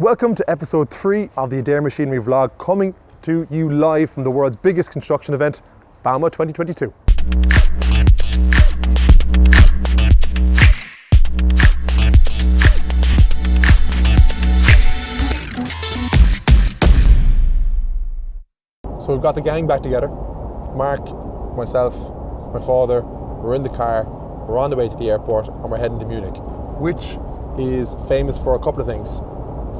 Welcome to episode 3 of the Adare Machinery vlog, coming to you live from the world's biggest construction event, Bauma 2022. So we've got the gang back together. Mark, myself, my father, we're in the car, we're on the way to the airport and we're heading to Munich, which is famous for a couple of things.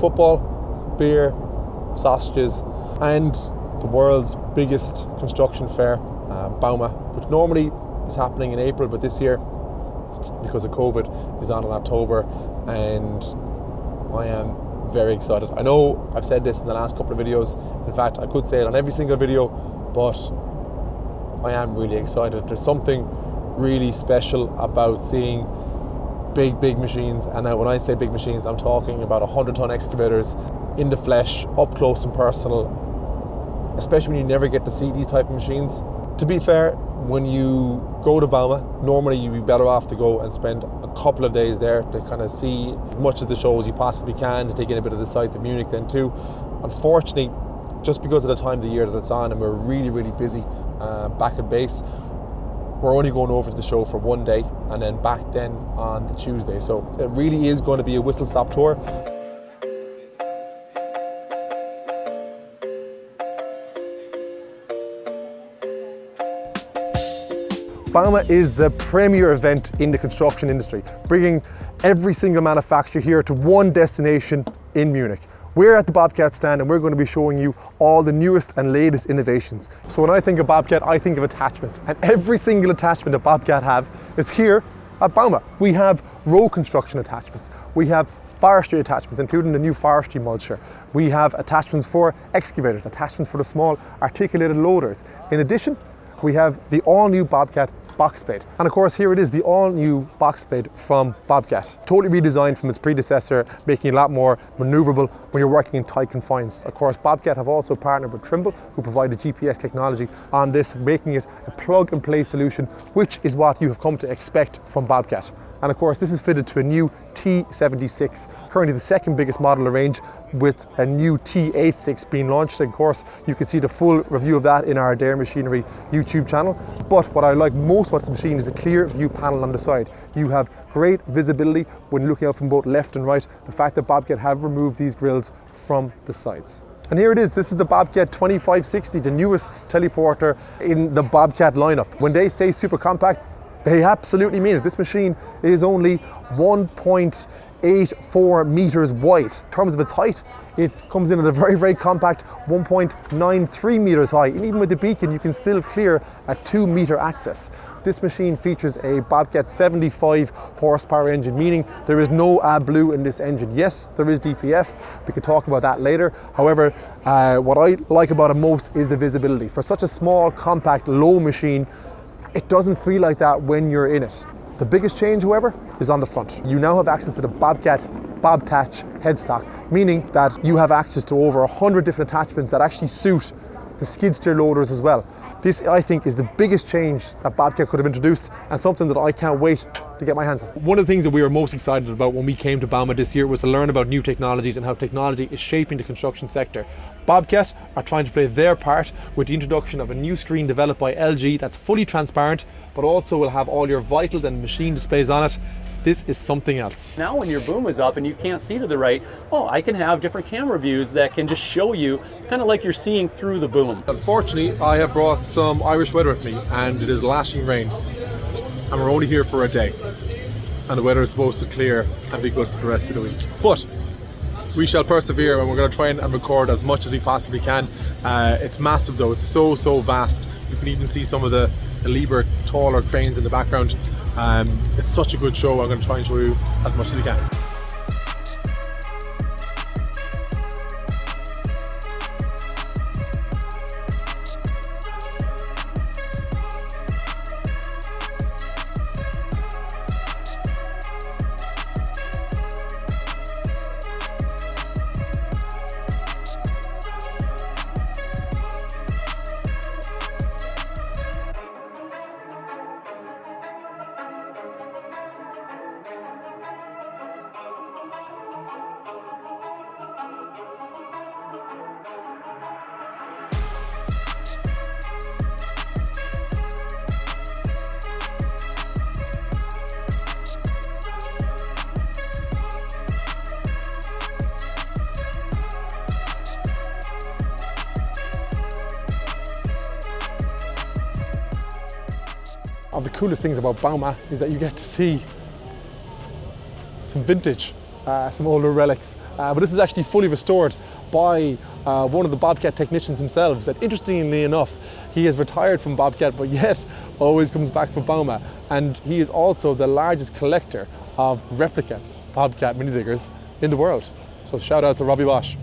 Football, beer, sausages, and the world's biggest construction fair, Bauma, which normally is happening in April, but this year, because of COVID, is on in October, and I am very excited. I know I've said this in the last couple of videos. In fact, I could say it on every single video, but I am really excited. There's something really special about seeing big machines, and now when I say big machines, I'm talking about 100-ton excavators in the flesh, up close and personal, especially when you never get to see these type of machines. To be fair, when you go to Bauma, normally you'd be better off to go and spend a couple of days there to kind of see as much of the show as you possibly can, to take in a bit of the sights of Munich then too. Unfortunately, just because of the time of the year that it's on and we're really busy back at base, we're only going over to the show for one day and then back then on the Tuesday. So it really is going to be a whistle-stop tour. Bauma is the premier event in the construction industry, bringing every single manufacturer here to one destination in Munich. We're at the Bobcat stand and we're going to be showing you all the newest and latest innovations. So when I think of Bobcat, I think of attachments, and every single attachment that Bobcat have is here at Bauma. We have road construction attachments, we have forestry attachments, including the new forestry mulcher. We have attachments for excavators, attachments for the small articulated loaders. In addition, we have the all-new Bobcat box blade. And of course, here it is, the all-new box blade from Bobcat. Totally redesigned from its predecessor, making it a lot more maneuverable when you're working in tight confines. Of course, Bobcat have also partnered with Trimble, who provide the GPS technology on this, making it a plug-and-play solution, which is what you have come to expect from Bobcat. And of course, this is fitted to a new T76, currently the second biggest model of range, with a new T86 being launched. And of course, you can see the full review of that in our Adare Machinery YouTube channel. But what I like most about the machine is the clear view panel on the side. You have great visibility when looking out from both left and right. The fact that Bobcat have removed these grills from the sides. And here it is, this is the Bobcat 2560, the newest teleporter in the Bobcat lineup. When they say super compact, they absolutely mean it. This machine is only 1.84 meters wide. In terms of its height, it comes in at a very compact 1.93 meters high. And even with the beacon, you can still clear a 2-meter access. This machine features a Bobcat 75 horsepower engine, meaning there is no AdBlue in this engine. Yes, there is DPF. We could talk about that later. However, what I like about it most is the visibility. For such a small, compact, low machine, it doesn't feel like that when you're in it. The biggest change, however, is on the front. You now have access to the Bobcat Bobtach headstock, meaning that you have access to over 100 different attachments that actually suit the skid steer loaders as well. This, I think, is the biggest change that Bobcat could have introduced, and something that I can't wait to get my hands on. One of the things that we were most excited about when we came to Bauma this year was to learn about new technologies and how technology is shaping the construction sector. Bobcat are trying to play their part with the introduction of a new screen developed by LG that's fully transparent, but also will have all your vitals and machine displays on it. This is something else. Now when your boom is up and you can't see to the right, I can have different camera views that can just show you, kind of like you're seeing through the boom. Unfortunately, I have brought some Irish weather with me, and it is lashing rain. And we're only here for a day. And the weather is supposed to clear and be good for the rest of the week. But we shall persevere, and we're going to try and record as much as we possibly can. It's massive though, it's so vast. You can even see some of the Liebherr taller cranes in the background. It's such a good show. I'm going to try and show you as much as we can. of the coolest things about Bauma is that you get to see some vintage, some older relics. But this is actually fully restored by one of the Bobcat technicians themselves. And interestingly enough, he has retired from Bobcat, but yet always comes back for Bauma. And he is also the largest collector of replica Bobcat mini diggers in the world. So shout out to Robbie Bosch.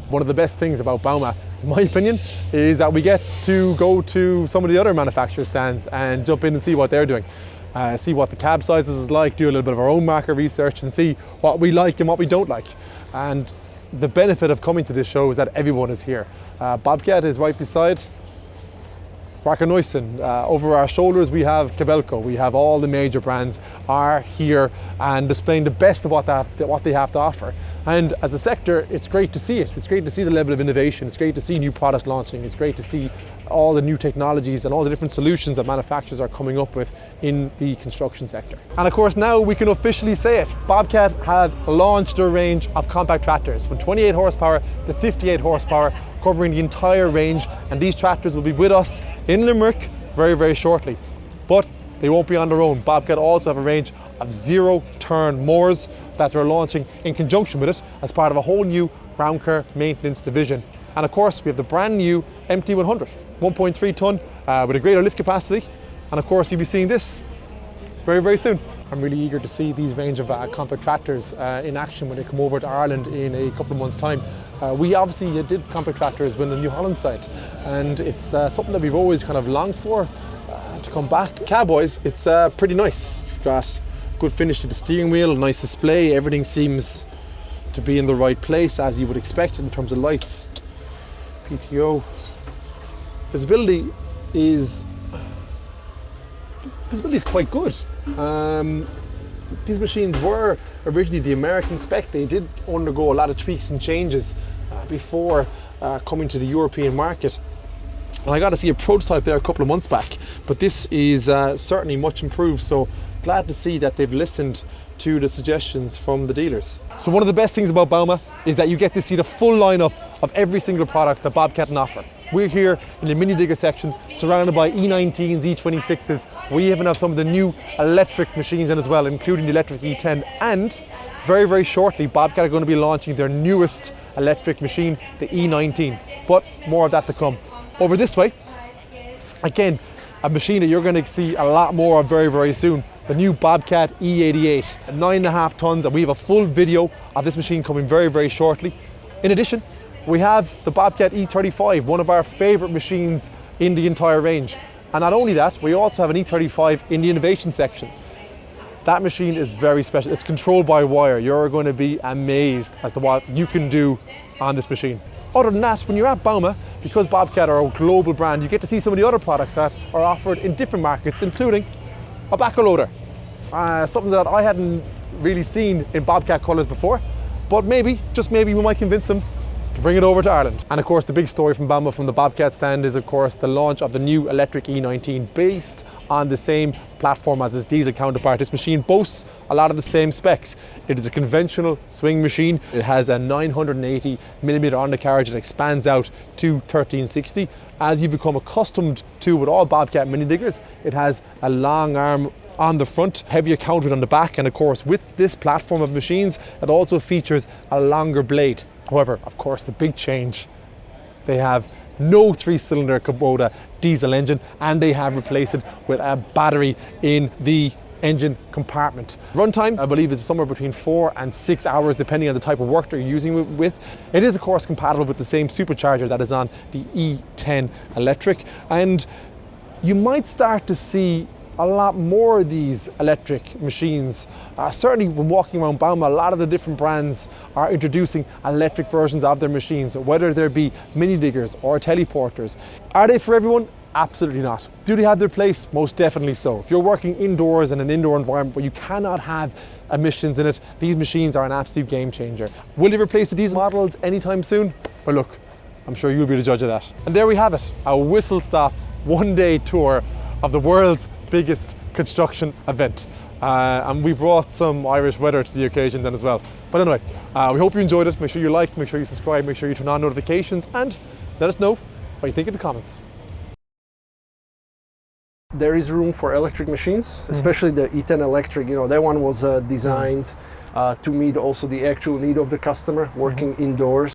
One of the best things about Bauma, in my opinion, is that we get to go to some of the other manufacturer stands and jump in and see what they're doing. See what the cab sizes is like, do a little bit of our own market research and see what we like and what we don't like. And the benefit of coming to this show is that everyone is here. Bobcat is right beside Wacker Neuson. Over our shoulders we have Kobelco. We have all the major brands are here and displaying the best of what they have to offer. And as a sector, it's great to see it. It's great to see the level of innovation. It's great to see new products launching. It's great to see all the new technologies and all the different solutions that manufacturers are coming up with in the construction sector. And of course, now we can officially say it. Bobcat have launched a range of compact tractors from 28 horsepower to 58 horsepower, covering the entire range. And these tractors will be with us in Limerick very, very shortly. But they won't be on their own. Bobcat also have a range of zero-turn mowers that they're launching in conjunction with it as part of a whole new ground care maintenance division. And of course, we have the brand new MT100, 1.3 ton with a greater lift capacity. And of course, you'll be seeing this very, very soon. I'm really eager to see these range of compact tractors in action when they come over to Ireland in a couple of months' time. We obviously did compact tractors when the New Holland site, and it's something that we've always kind of longed for to come back. Cowboys, it's pretty nice. You've got good finish to the steering wheel, nice display, everything seems to be in the right place as you would expect in terms of lights. PTO. Visibility is quite good. These machines were originally the American spec. They did undergo a lot of tweaks and changes before coming to the European market. And I got to see a prototype there a couple of months back, but this is certainly much improved. So glad to see that they've listened to the suggestions from the dealers. So one of the best things about Bauma is that you get to see the full lineup of every single product that Bobcat can offer. We're here in the mini digger section, surrounded by E19s, E26s. We even have some of the new electric machines in as well, including the electric E10. And very, very shortly, Bobcat are going to be launching their newest electric machine, the E19. But more of that to come. Over this way, again, a machine that you're going to see a lot more of very, very soon. The new Bobcat E88, 9.5 tons, and we have a full video of this machine coming very, very shortly. In addition, we have the Bobcat E35, one of our favorite machines in the entire range. And not only that, we also have an E35 in the innovation section. That machine is very special. It's controlled by wire. You're going to be amazed as to what you can do on this machine. Other than that, when you're at Bauma, because Bobcat are a global brand, you get to see some of the other products that are offered in different markets, including a backhoe loader. Something that I hadn't really seen in Bobcat colours before, but maybe, just maybe, we might convince them to bring it over to Ireland. And of course, the big story from Bauma from the Bobcat stand is of course the launch of the new electric E19 based on the same platform as its diesel counterpart. This machine boasts a lot of the same specs. It is a conventional swing machine. It has a 980mm undercarriage that expands out to 1360. As you become accustomed to with all Bobcat mini diggers, it has a long arm on the front, heavier counterweight on the back, and of course with this platform of machines it also features a longer blade. However, of course, the big change, they have no 3-cylinder Kubota diesel engine, and they have replaced it with a battery in the engine compartment. Runtime, I believe, is somewhere between 4 and 6 hours, depending on the type of work they're using it with. It is, of course, compatible with the same supercharger that is on the E10 electric, and you might start to see a lot more of these electric machines. Certainly when walking around Bauma, a lot of the different brands are introducing electric versions of their machines, whether there be mini diggers or teleporters. Are they for everyone? Absolutely not. Do they have their place? Most definitely so. If you're working indoors in an indoor environment where you cannot have emissions in it, these machines are an absolute game changer. Will they replace the diesel models anytime soon? Well, look, I'm sure you'll be the judge of that. And there we have it, a whistle-stop one-day tour of the world's biggest construction event. And we brought some Irish weather to the occasion then as well. But anyway, we hope you enjoyed it. Make sure you like, make sure you subscribe, make sure you turn on notifications, and let us know what you think in the comments. there is room for electric machines, especially the E10 electric. You know, that one was designed to meet also the actual need of the customer working indoors.